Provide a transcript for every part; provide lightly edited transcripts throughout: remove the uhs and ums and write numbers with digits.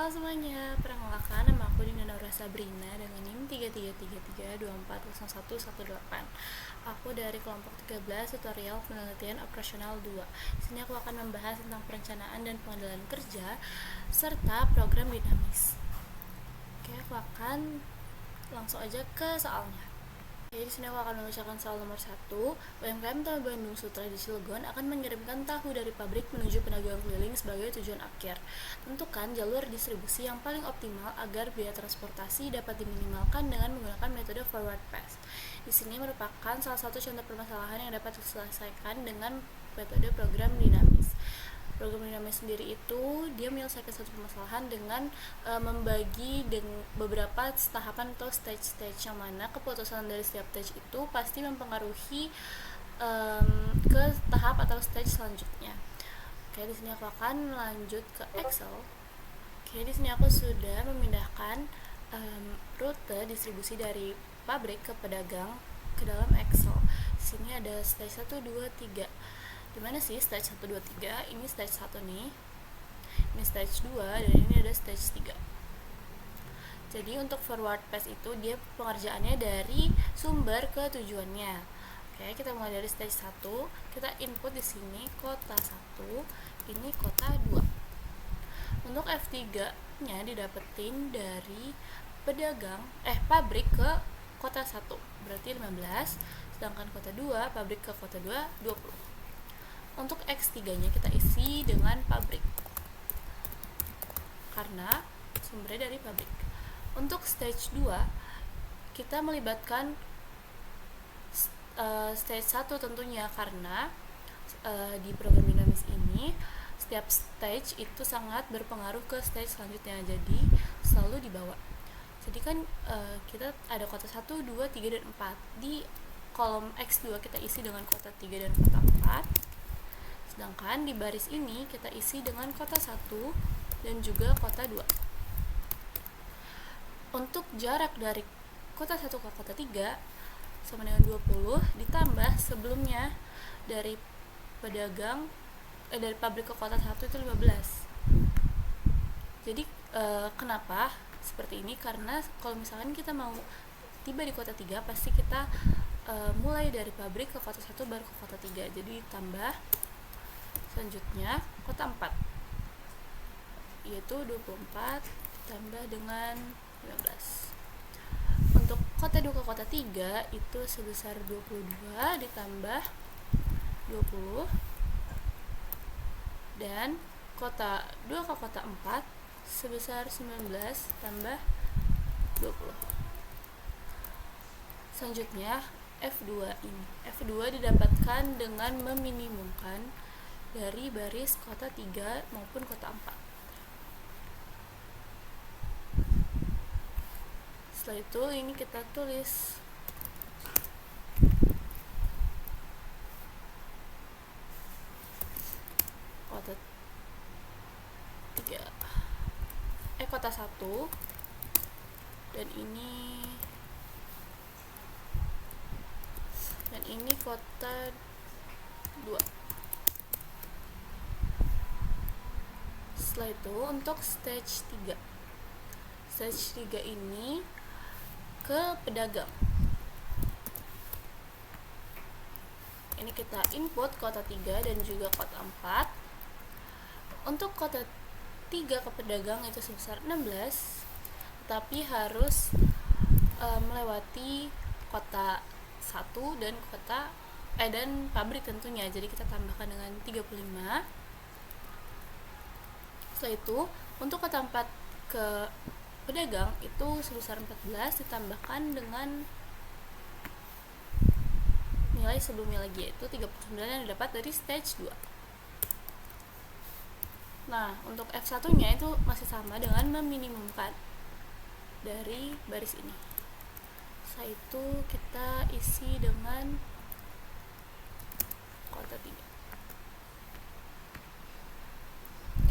Halo semuanya, perkenalkan nama aku Dina Naura Sabrina dengan NIM 3333240118. Aku dari kelompok 13 tutorial penelitian operasional 2. Sini aku akan membahas tentang perencanaan dan pengendalian kerja serta program dinamis. Oke, aku akan langsung aja ke soalnya. Jadi di sini aku akan membacakan soal nomor 1. UMKM Tahu Bandung Sutra di Cilegon akan mengirimkan tahu dari pabrik menuju pedagang keliling sebagai tujuan akhir. Tentukan jalur distribusi yang paling optimal agar biaya transportasi dapat diminimalkan dengan menggunakan metode forward pass. Di sini merupakan salah satu contoh permasalahan yang dapat diselesaikan dengan metode program dinamis. Program dinamis sendiri itu dia menyelesaikan satu permasalahan dengan membagi beberapa tahapan atau stage yang mana keputusan dari setiap stage itu pasti mempengaruhi ke tahap atau stage selanjutnya. Oke, di sini aku akan lanjut ke Excel. Oke, di sini aku sudah memindahkan rute distribusi dari pabrik ke pedagang ke dalam Excel. Di sini ada stage 1, 2, 3. Dimana sih stage 1, 2, 3? Ini stage 1 nih, ini stage 2, dan ini ada stage 3. Jadi untuk forward pass itu dia pengerjaannya dari sumber ke tujuannya. Oke, kita mulai dari stage 1. Kita input di sini kota 1, ini kota 2. Untuk F3 nya didapetin dari pabrik ke kota 1, berarti 15, sedangkan kota 2, pabrik ke kota 2, 20. Untuk X3 nya kita isi dengan pabrik karena sumbernya dari pabrik. Untuk stage 2 kita melibatkan stage 1 tentunya karena di program dinamis ini setiap stage itu sangat berpengaruh ke stage selanjutnya, jadi selalu dibawa. Jadi kan kita ada kota 1, 2, 3, dan 4. Di kolom X2 kita isi dengan kota 3 dan kota 4. Sedangkan di baris ini kita isi dengan kota 1 dan juga kota 2. Untuk jarak dari kota 1 ke kota 3 sama dengan 20 ditambah sebelumnya dari dari pabrik ke kota 1 itu 15. Jadi kenapa seperti ini? Karena kalau misalkan kita mau tiba di kota 3 pasti kita mulai dari pabrik ke kota 1 baru ke kota 3. Jadi ditambah selanjutnya kota 4 yaitu 24 ditambah dengan 15. Untuk kota 2 ke kota 3 itu sebesar 22 ditambah 20, dan kota 2 ke kota 4 sebesar 19 tambah 20. Selanjutnya F2 ini. F2 didapatkan dengan meminimumkan dari baris kota 3 maupun kota 4. Setelah itu ini kita tulis kota 3 kota 1, dan ini kota 2. Setelah itu untuk stage 3 ini ke pedagang. Ini kita input kota 3 dan juga kota 4. Untuk kota 3 ke pedagang itu sebesar 16, tapi harus melewati kota 1 dan dan pabrik tentunya. Jadi kita tambahkan dengan 35. Setelah itu untuk kota 4 ke pedagang itu sebesar 14 ditambahkan dengan nilai sebelumnya lagi, yaitu 39 yang didapat dari stage 2. Nah, untuk F1 nya itu masih sama dengan meminimumkan dari baris ini. Setelah itu kita isi dengan kota 3.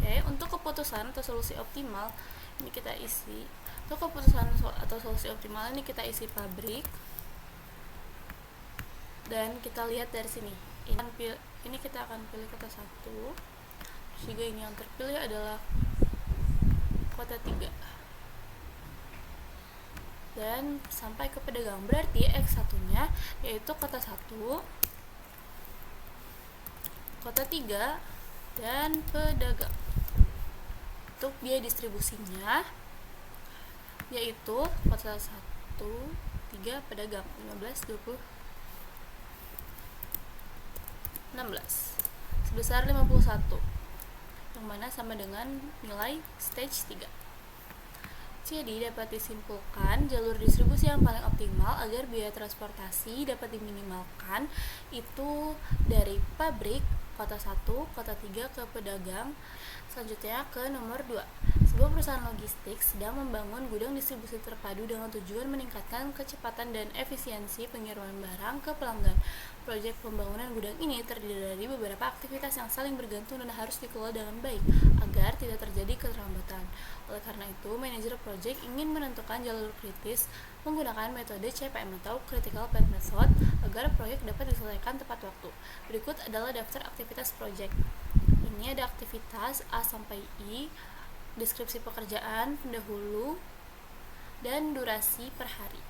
Oke, untuk keputusan atau solusi optimal ini kita isi. Untuk keputusan atau solusi optimal ini kita isi pabrik. Dan kita lihat dari sini. Ini kita akan pilih kota 1. Juga ini yang terpilih adalah kota kota 3 dan sampai ke pedagang. Berarti X1 nya yaitu kota 1, kota 3, dan pedagang. Untuk biaya distribusinya yaitu kota 1, 3, pedagang 15, 20, 16 sebesar 51, yang mana sama dengan nilai stage 3. Jadi dapat disimpulkan jalur distribusi yang paling optimal agar biaya transportasi dapat diminimalkan itu dari pabrik kota 1, kota 3 ke pedagang. Selanjutnya ke nomor 2. Sebuah perusahaan logistik sedang membangun gudang distribusi terpadu dengan tujuan meningkatkan kecepatan dan efisiensi pengiriman barang ke pelanggan. Proyek pembangunan gudang ini terdiri dari beberapa aktivitas yang saling bergantung dan harus dikelola dengan baik agar tidak terjadi keterlambatan. Oleh karena itu, manajer proyek ingin menentukan jalur kritis menggunakan metode CPM atau Critical Path Method agar proyek dapat diselesaikan tepat waktu. Berikut adalah daftar aktivitas proyek. Ini ada aktivitas A sampai I, deskripsi pekerjaan, pendahulu, dan durasi per hari.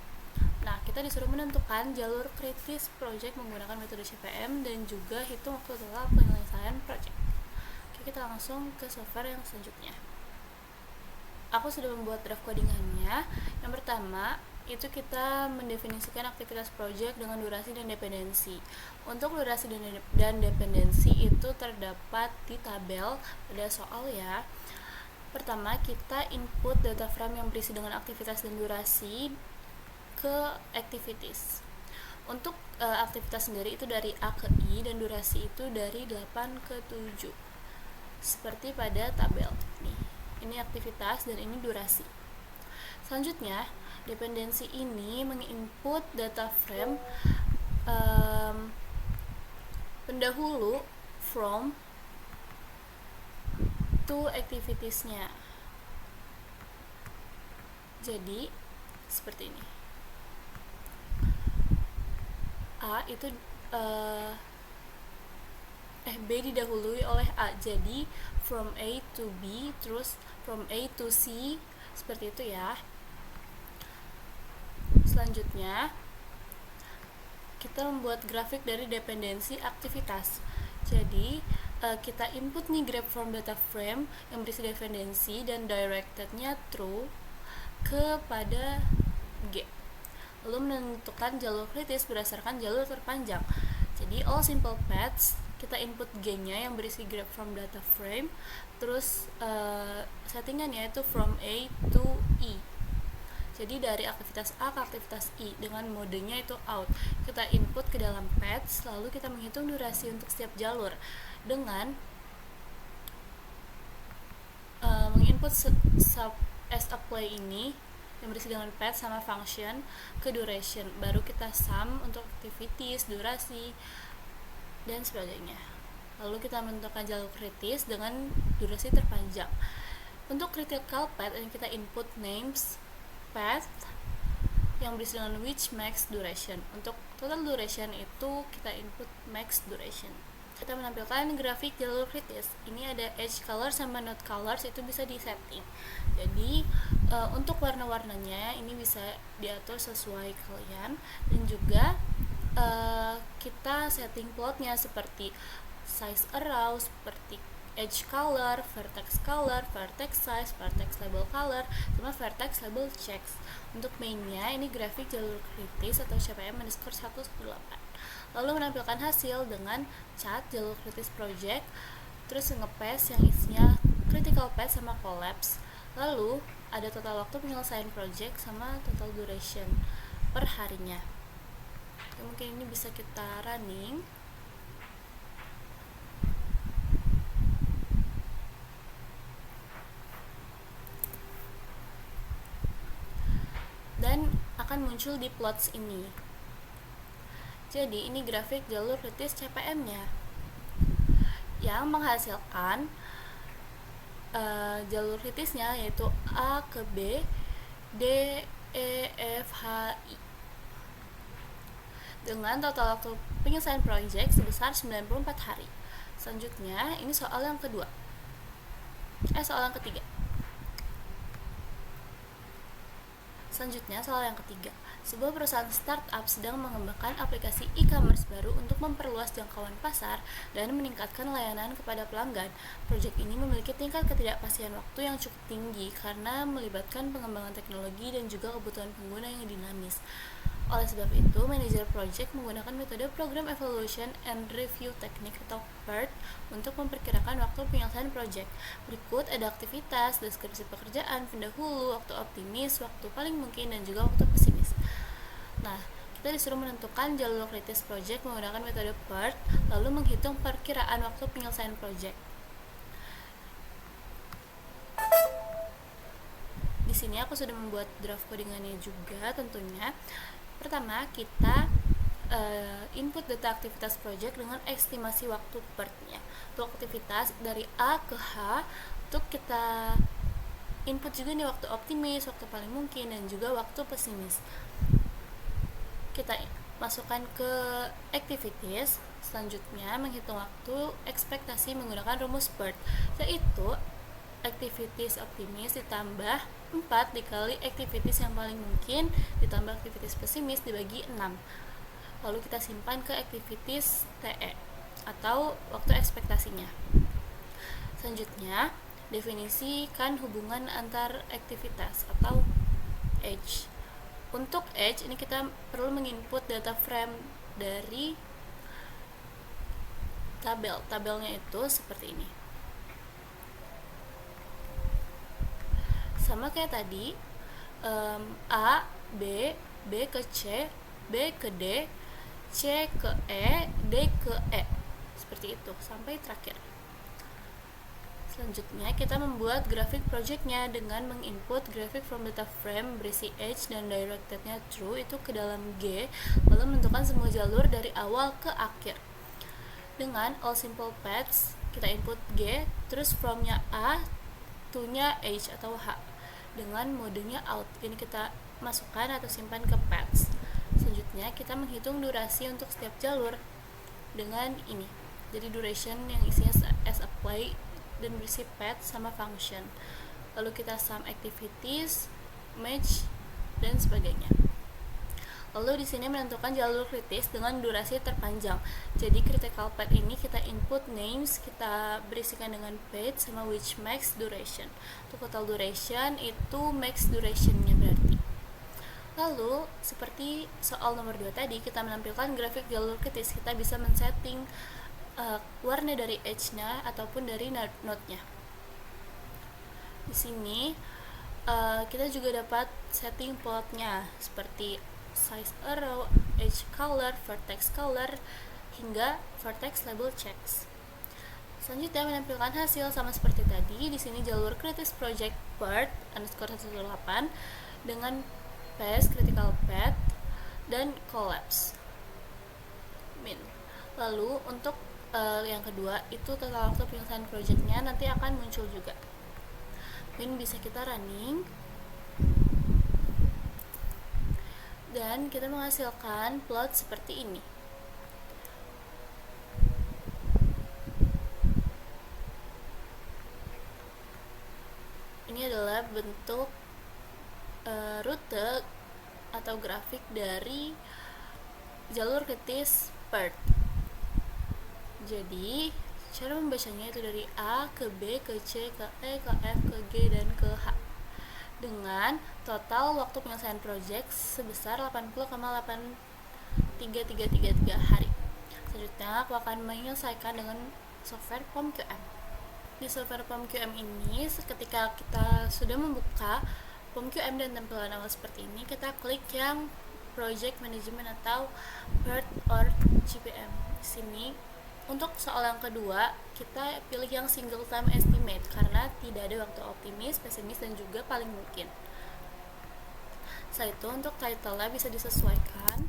Nah, kita disuruh menentukan jalur kritis proyek menggunakan metode CPM dan juga hitung waktu total penyelesaian proyek. Oke, kita langsung ke software yang selanjutnya. Aku sudah membuat draft codingannya. Yang pertama, itu kita mendefinisikan aktivitas proyek dengan durasi dan dependensi. Untuk durasi dan dependensi itu terdapat di tabel pada soal ya. Pertama, kita input data frame yang berisi dengan aktivitas dan durasi ke activities. Untuk aktivitas sendiri itu dari A ke I dan durasi itu dari 8 ke 7. Seperti pada tabel nih. Ini aktivitas dan ini durasi. Selanjutnya, dependensi ini menginput data frame pendahulu from to activitiesnya. Jadi seperti ini. A itu B didahului oleh A, jadi from A to B, terus from A to C, seperti itu ya. Selanjutnya kita membuat grafik dari dependensi aktivitas. Jadi kita input nih grab from data frame yang berisi dependensi dan directednya true kepada G. Lalu menentukan jalur kritis berdasarkan jalur terpanjang. Jadi all simple paths kita input G-nya yang berisi grab from data frame, terus settingannya itu from A to E. Jadi dari aktivitas A ke aktivitas I dengan modenya itu out. Kita input ke dalam paths, lalu kita menghitung durasi untuk setiap jalur dengan menginput sub as apply ini yang berisi dengan path sama function ke duration, baru kita sum untuk activities, durasi, dan sebagainya. Lalu kita menentukan jalur kritis dengan durasi terpanjang. Untuk critical path yang kita input names path yang berisi dengan which max duration. Untuk total duration itu kita input max duration. Kita menampilkan grafik jalur kritis. Ini ada edge color sama node colors, itu bisa disetting. Jadi untuk warna-warnanya ini bisa diatur sesuai kalian, dan juga kita setting plotnya seperti size arrow, seperti edge color, vertex size, vertex label color, sama vertex label checks. Untuk mainnya ini grafik jalur kritis atau CPM underscore 118. Lalu menampilkan hasil dengan cat jalur kritis project, terus nge-paste yang isinya critical path sama collapse. Lalu ada total waktu penyelesaian project sama total duration per harinya. Ya, mungkin ini bisa kita running. Dan akan muncul di plots ini. Jadi ini grafik jalur kritis CPM-nya yang menghasilkan jalur kritisnya yaitu A ke B, D, E, F, H, I dengan total waktu penyelesaian proyek sebesar 94 hari. Selanjutnya ini soal yang kedua, soal yang ketiga. Selanjutnya, soal yang ketiga. Sebuah perusahaan startup sedang mengembangkan aplikasi e-commerce baru untuk memperluas jangkauan pasar dan meningkatkan layanan kepada pelanggan. Proyek ini memiliki tingkat ketidakpastian waktu yang cukup tinggi karena melibatkan pengembangan teknologi dan juga kebutuhan pengguna yang dinamis. Oleh sebab itu, manajer project menggunakan metode Program Evaluation and Review Technique atau PERT untuk memperkirakan waktu penyelesaian project. Berikut ada aktivitas, deskripsi pekerjaan, pendahulu, waktu optimis, waktu paling mungkin, dan juga waktu pesimis. Nah, kita disuruh menentukan jalur kritis project menggunakan metode PERT, lalu menghitung perkiraan waktu penyelesaian project. Di sini aku sudah membuat draft codingannya juga tentunya. Pertama, kita input data aktivitas project dengan estimasi waktu PERT-nya. Untuk aktivitas dari A ke H, untuk kita input juga nih waktu optimis, waktu paling mungkin, dan juga waktu pesimis. Kita masukkan ke activities. Selanjutnya, menghitung waktu ekspektasi menggunakan rumus PERT, yaitu activities optimis ditambah 4 dikali activities yang paling mungkin ditambah activities pesimis dibagi 6. Lalu kita simpan ke activities TE atau waktu ekspektasinya. Selanjutnya, definisikan hubungan antar aktivitas atau age. Untuk age ini kita perlu menginput data frame dari tabel. Tabelnya itu seperti ini. Sama kayak tadi, A, B, B ke C, B ke D, C ke E, D ke E. Seperti itu, sampai terakhir. Selanjutnya, kita membuat grafik projectnya dengan menginput grafik from data frame berisi age dan directednya true itu ke dalam G, lalu menentukan semua jalur dari awal ke akhir. Dengan all simple paths, kita input G, terus from-nya A, to-nya H atau H. Dengan modenya out, ini kita masukkan atau simpan ke paths. Selanjutnya kita menghitung durasi untuk setiap jalur dengan ini. Jadi duration yang isinya as apply dan berisi path sama function. Lalu kita sum activities, match, dan sebagainya. Lalu di sini menentukan jalur kritis dengan durasi terpanjang. Jadi critical path ini kita input names, kita berisikan dengan path sama which max duration. Untuk total duration itu max durationnya berarti. Lalu seperti soal nomor 2 tadi, kita menampilkan grafik jalur kritis. Kita bisa men-setting warna dari edge-nya ataupun dari node-nya. Di sini kita juga dapat setting plotnya seperti size arrow, edge color, vertex color, hingga vertex label checks. Selanjutnya menampilkan hasil sama seperti tadi. Di sini jalur kritis project PERT _118 dengan path, critical path, dan collapse min. Lalu untuk yang kedua itu total waktu penyelesaian projectnya nanti akan muncul juga. Min bisa kita running dan kita menghasilkan plot seperti ini. Ini adalah bentuk rute atau grafik dari jalur kritis PERT. Jadi cara membacanya itu dari A ke B ke C ke E ke F ke G dan ke H dengan total waktu penyelesaian project sebesar 80,83333 hari. Selanjutnya aku akan menyelesaikan dengan software POM-QM. Di software POM-QM ini ketika kita sudah membuka POM-QM dan tampilan awal seperti ini, kita klik yang Project Management atau PERT or GPM. Di sini untuk soal yang kedua, kita pilih yang single time estimate karena tidak ada waktu optimis, pesimis, dan juga paling mungkin. Setelah itu untuk title-nya bisa disesuaikan.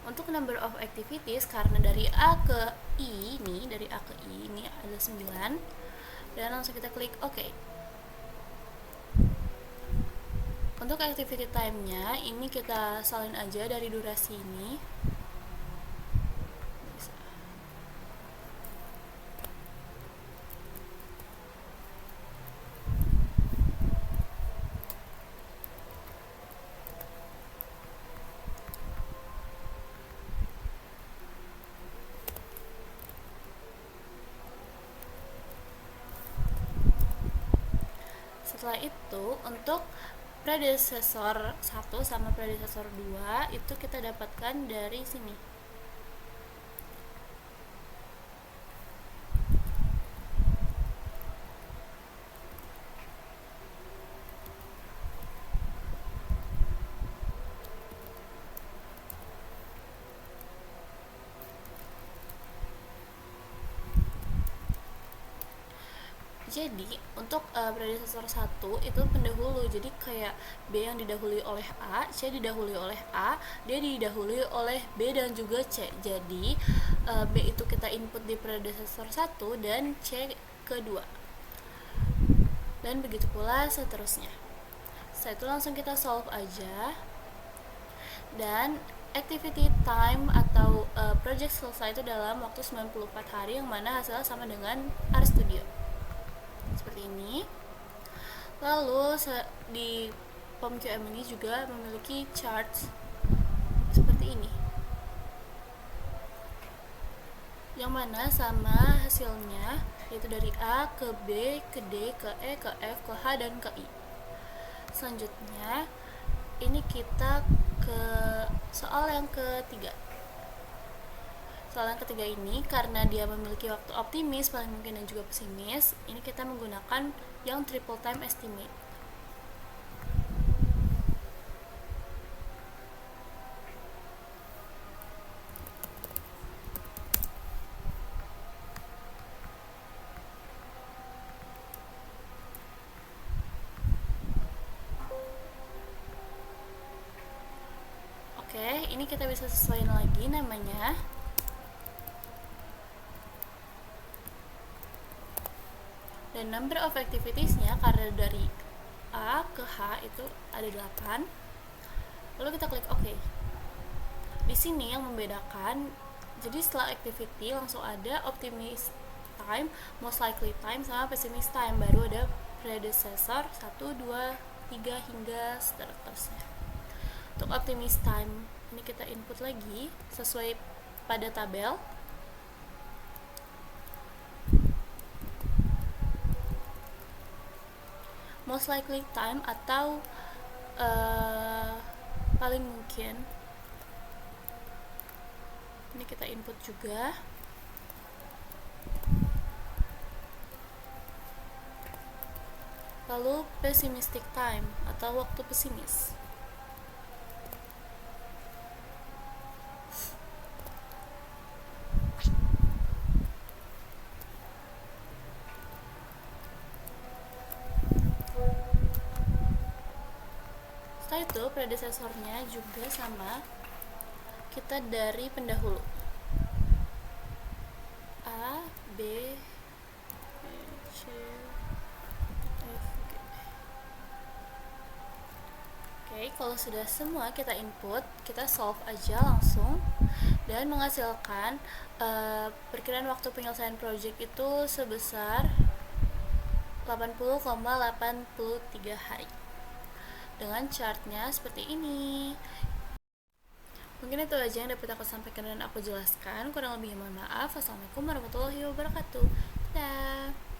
Untuk number of activities karena dari A ke I ini, ada 9. Dan langsung kita klik OK. Untuk activity time-nya ini kita salin aja dari durasi ini. Setelah itu untuk predesesor 1 sama predesesor 2 itu kita dapatkan dari sini. Jadi untuk predesesor 1 itu pendahulu, jadi kayak B yang didahului oleh A, C didahului oleh A, D didahului oleh B dan juga C. Jadi B itu kita input di predesesor 1 dan C kedua, dan begitu pula seterusnya. Setelah itu langsung kita solve aja, dan activity time atau project selesai itu dalam waktu 94 hari, yang mana hasilnya sama dengan RStudio seperti ini. Lalu di POM-QM ini juga memiliki chart seperti ini, yang mana sama hasilnya, yaitu dari A ke B, ke D, ke E, ke F, ke H, dan ke I. Selanjutnya ini kita ke soal yang ketiga. Soal yang ketiga ini karena dia memiliki waktu optimis, paling mungkin, dan juga pesimis, ini kita menggunakan yang triple time estimate. Oke, ini kita bisa sesuaikan lagi namanya. Dan number of activitiesnya karena dari A ke H itu ada 8. Lalu kita klik OK. Di sini yang membedakan, jadi setelah activity langsung ada optimistic time, most likely time, sama pessimistic time. Baru ada predecessor 1, 2, 3 hingga seterusnya. Untuk optimistic time ini kita input lagi sesuai pada tabel. Most likely time atau paling mungkin, ini kita input juga. Lalu pessimistic time atau waktu pesimis. Setelah itu predesesornya juga sama, kita dari pendahulu A, B, C, F, G. Oke, kalau sudah semua kita input, kita solve aja langsung, dan menghasilkan perkiraan waktu penyelesaian project itu sebesar 80,83 hari dengan chartnya seperti ini. Mungkin itu aja yang dapat aku sampaikan dan aku jelaskan. Kurang lebihnya mohon maaf. Wassalamualaikum warahmatullahi wabarakatuh. Dadah.